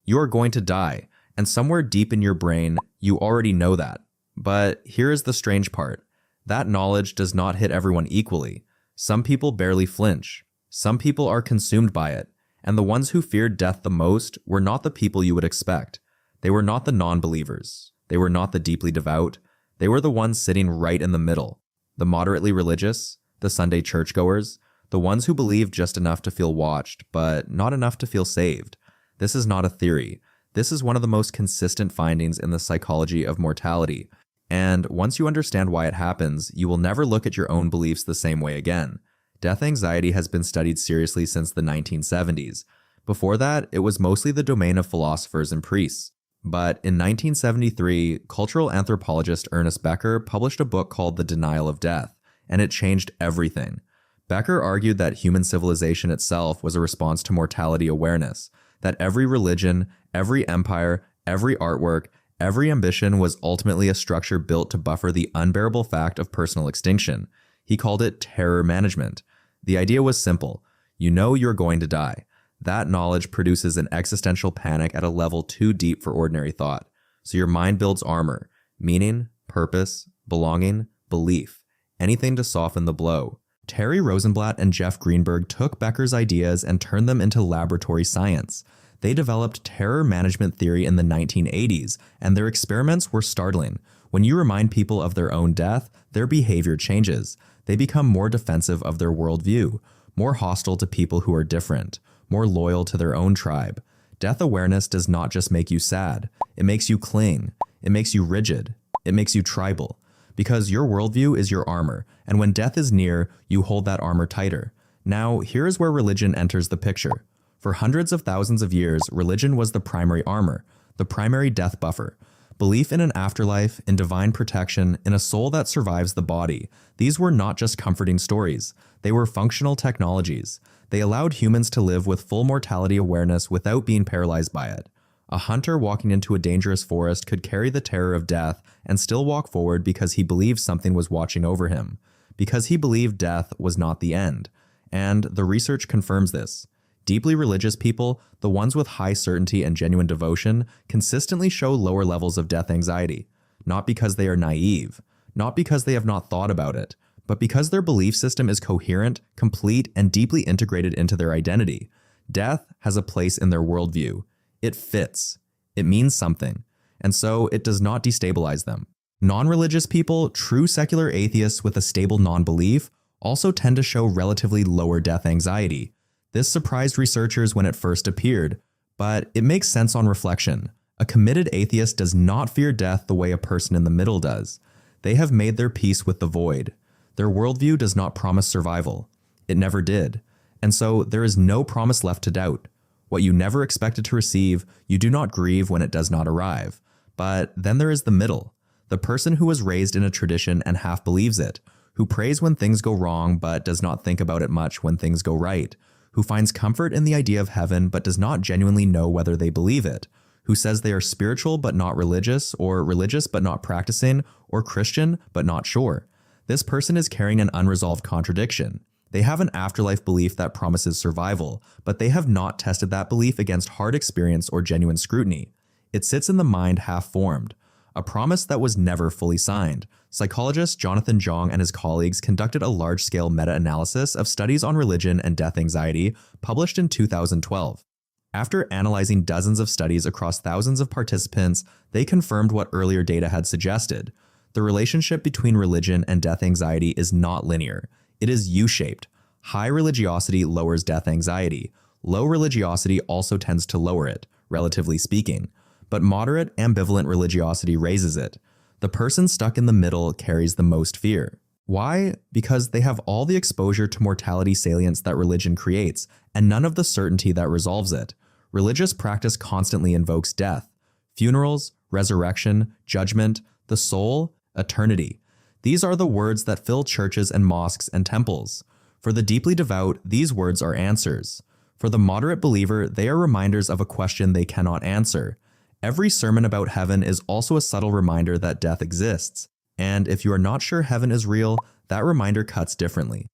You are going to die, and somewhere deep in your brain, you already know that. But here is the strange part. That knowledge does not hit everyone equally. Some people barely flinch. Some people are consumed by it. And the ones who feared death the most were not the people you would expect. They were not the non-believers. They were not the deeply devout. They were the ones sitting right in the middle. The moderately religious, the Sunday churchgoers, the ones who believed just enough to feel watched, but not enough to feel saved. This is not a theory. This is one of the most consistent findings in the psychology of mortality. And once you understand why it happens, you will never look at your own beliefs the same way again. Death anxiety has been studied seriously since the 1970s. Before that, it was mostly the domain of philosophers and priests. But in 1973, cultural anthropologist Ernest Becker published a book called The Denial of Death, and it changed everything. Becker argued that human civilization itself was a response to mortality awareness, that every religion, every empire, every artwork, every ambition was ultimately a structure built to buffer the unbearable fact of personal extinction. He called it terror management. The idea was simple. You know you're going to die. That knowledge produces an existential panic at a level too deep for ordinary thought. So your mind builds armor, meaning, purpose, belonging, belief, anything to soften the blow. Terry Rosenblatt and Jeff Greenberg took Becker's ideas and turned them into laboratory science. They developed terror management theory in the 1980s, and their experiments were startling. When you remind people of their own death, their behavior changes. They become more defensive of their worldview, more hostile to people who are different, more loyal to their own tribe. Death awareness does not just make you sad. It makes you cling. It makes you rigid. It makes you tribal. Because your worldview is your armor, and when death is near, you hold that armor tighter. Now, here is where religion enters the picture. For hundreds of thousands of years, religion was the primary armor, the primary death buffer. Belief in an afterlife, in divine protection, in a soul that survives the body. These were not just comforting stories. They were functional technologies. They allowed humans to live with full mortality awareness without being paralyzed by it. A hunter walking into a dangerous forest could carry the terror of death and still walk forward because he believed something was watching over him, because he believed death was not the end. And the research confirms this. Deeply religious people, the ones with high certainty and genuine devotion, consistently show lower levels of death anxiety, not because they are naive, not because they have not thought about it, but because their belief system is coherent, complete, and deeply integrated into their identity. Death has a place in their worldview. It fits. It means something. And so it does not destabilize them. Non-religious people, true secular atheists with a stable non-belief, also tend to show relatively lower death anxiety. This surprised researchers when it first appeared, but it makes sense on reflection. A committed atheist does not fear death the way a person in the middle does. They have made their peace with the void. Their worldview does not promise survival. It never did. And so there is no promise left to doubt. What you never expected to receive, you do not grieve when it does not arrive. But then there is the middle. The person who was raised in a tradition and half believes it, who prays when things go wrong but does not think about it much when things go right, who finds comfort in the idea of heaven but does not genuinely know whether they believe it, who says they are spiritual but not religious, or religious but not practicing, or Christian but not sure. This person is carrying an unresolved contradiction. They have an afterlife belief that promises survival, but they have not tested that belief against hard experience or genuine scrutiny. It sits in the mind half-formed, a promise that was never fully signed. Psychologist Jonathan Jong and his colleagues conducted a large-scale meta-analysis of studies on religion and death anxiety published in 2012. After analyzing dozens of studies across thousands of participants, they confirmed what earlier data had suggested. The relationship between religion and death anxiety is not linear. It is U-shaped. High religiosity lowers death anxiety. Low religiosity also tends to lower it, relatively speaking. But moderate, ambivalent religiosity raises it. The person stuck in the middle carries the most fear. Why? Because they have all the exposure to mortality salience that religion creates, and none of the certainty that resolves it. Religious practice constantly invokes death. Funerals, resurrection, judgment, the soul, eternity. These are the words that fill churches and mosques and temples. For the deeply devout, these words are answers. For the moderate believer, they are reminders of a question they cannot answer. Every sermon about heaven is also a subtle reminder that death exists. And if you are not sure heaven is real, that reminder cuts differently.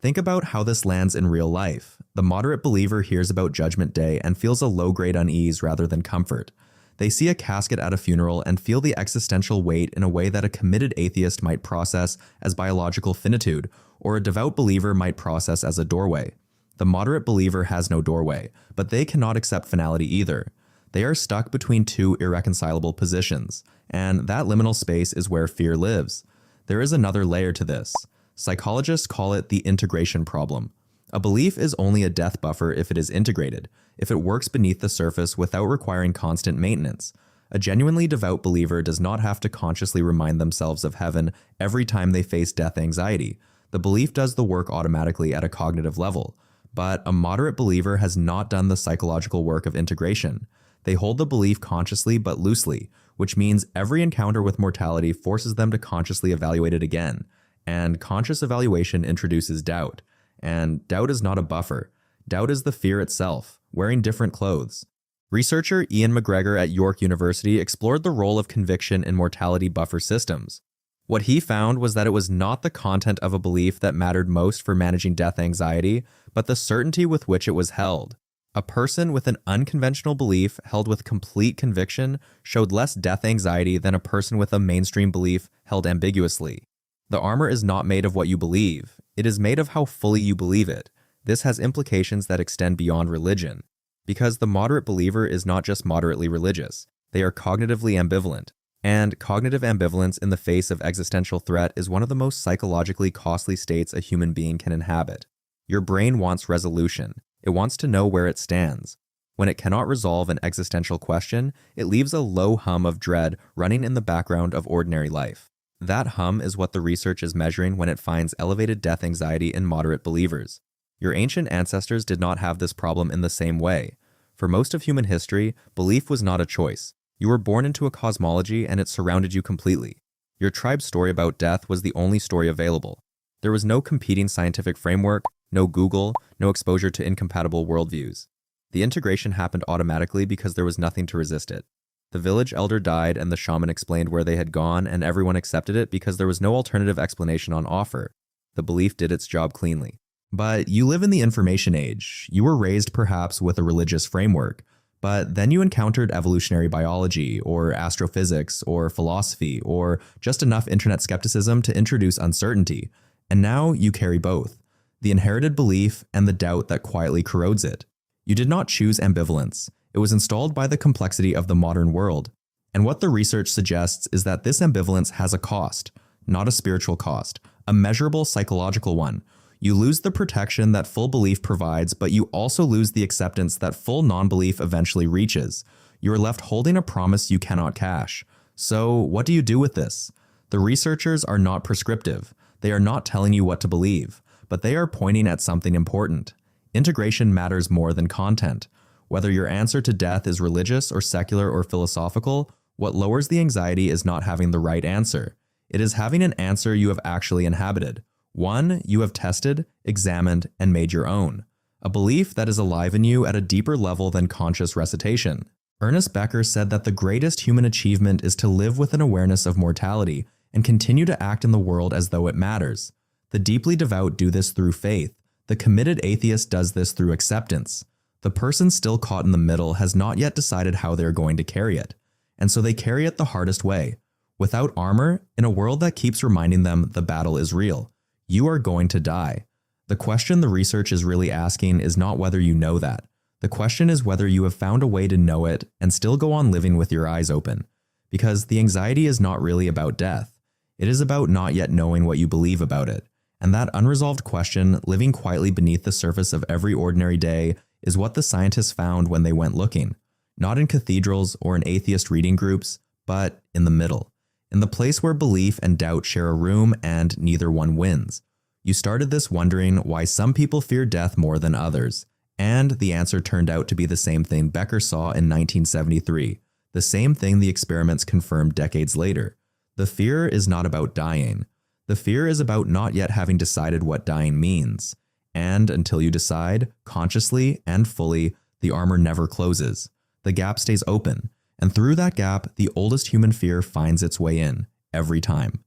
Think about how this lands in real life. The moderate believer hears about Judgment Day and feels a low-grade unease rather than comfort. They see a casket at a funeral and feel the existential weight in a way that a committed atheist might process as biological finitude, or a devout believer might process as a doorway. The moderate believer has no doorway, but they cannot accept finality either. They are stuck between two irreconcilable positions, and that liminal space is where fear lives. There is another layer to this. Psychologists call it the integration problem. A belief is only a death buffer if it is integrated, if it works beneath the surface without requiring constant maintenance. A genuinely devout believer does not have to consciously remind themselves of heaven every time they face death anxiety. The belief does the work automatically at a cognitive level. But a moderate believer has not done the psychological work of integration. They hold the belief consciously but loosely, which means every encounter with mortality forces them to consciously evaluate it again. And conscious evaluation introduces doubt. And doubt is not a buffer. Doubt is the fear itself, wearing different clothes. Researcher Ian McGregor at York University explored the role of conviction in mortality buffer systems. What he found was that it was not the content of a belief that mattered most for managing death anxiety, but the certainty with which it was held. A person with an unconventional belief held with complete conviction showed less death anxiety than a person with a mainstream belief held ambiguously. The armor is not made of what you believe. It is made of how fully you believe it. This has implications that extend beyond religion. Because the moderate believer is not just moderately religious, they are cognitively ambivalent. And cognitive ambivalence in the face of existential threat is one of the most psychologically costly states a human being can inhabit. Your brain wants resolution. It wants to know where it stands. When it cannot resolve an existential question, it leaves a low hum of dread running in the background of ordinary life. That hum is what the research is measuring when it finds elevated death anxiety in moderate believers. Your ancient ancestors did not have this problem in the same way. For most of human history, belief was not a choice. You were born into a cosmology and it surrounded you completely. Your tribe's story about death was the only story available. There was no competing scientific framework, no Google, no exposure to incompatible worldviews. The integration happened automatically because there was nothing to resist it. The village elder died and the shaman explained where they had gone, and everyone accepted it because there was no alternative explanation on offer. The belief did its job cleanly. But you live in the information age. You were raised perhaps with a religious framework, but then you encountered evolutionary biology or astrophysics or philosophy or just enough internet skepticism to introduce uncertainty. And now you carry both, the inherited belief and the doubt that quietly corrodes it. You did not choose ambivalence. It was installed by the complexity of the modern world. And what the research suggests is that this ambivalence has a cost, not a spiritual cost, a measurable psychological one. You lose the protection that full belief provides, but you also lose the acceptance that full non-belief eventually reaches. You are left holding a promise you cannot cash. So what do you do with this? The researchers are not prescriptive. They are not telling you what to believe, but they are pointing at something important. Integration matters more than content. Whether your answer to death is religious or secular or philosophical, what lowers the anxiety is not having the right answer. It is having an answer you have actually inhabited. One you have tested, examined, and made your own. A belief that is alive in you at a deeper level than conscious recitation. Ernest Becker said that the greatest human achievement is to live with an awareness of mortality and continue to act in the world as though it matters. The deeply devout do this through faith. The committed atheist does this through acceptance. The person still caught in the middle has not yet decided how they are going to carry it, and so they carry it the hardest way. Without armor, in a world that keeps reminding them the battle is real, you are going to die. The question the research is really asking is not whether you know that. The question is whether you have found a way to know it and still go on living with your eyes open. Because the anxiety is not really about death. It is about not yet knowing what you believe about it. And that unresolved question, living quietly beneath the surface of every ordinary day, is what the scientists found when they went looking. Not in cathedrals or in atheist reading groups, but in the middle. In the place where belief and doubt share a room and neither one wins. You started this wondering why some people fear death more than others. And the answer turned out to be the same thing Becker saw in 1973. The same thing the experiments confirmed decades later. The fear is not about dying. The fear is about not yet having decided what dying means. And until you decide, consciously and fully, the armor never closes. The gap stays open. And through that gap, the oldest human fear finds its way in, every time.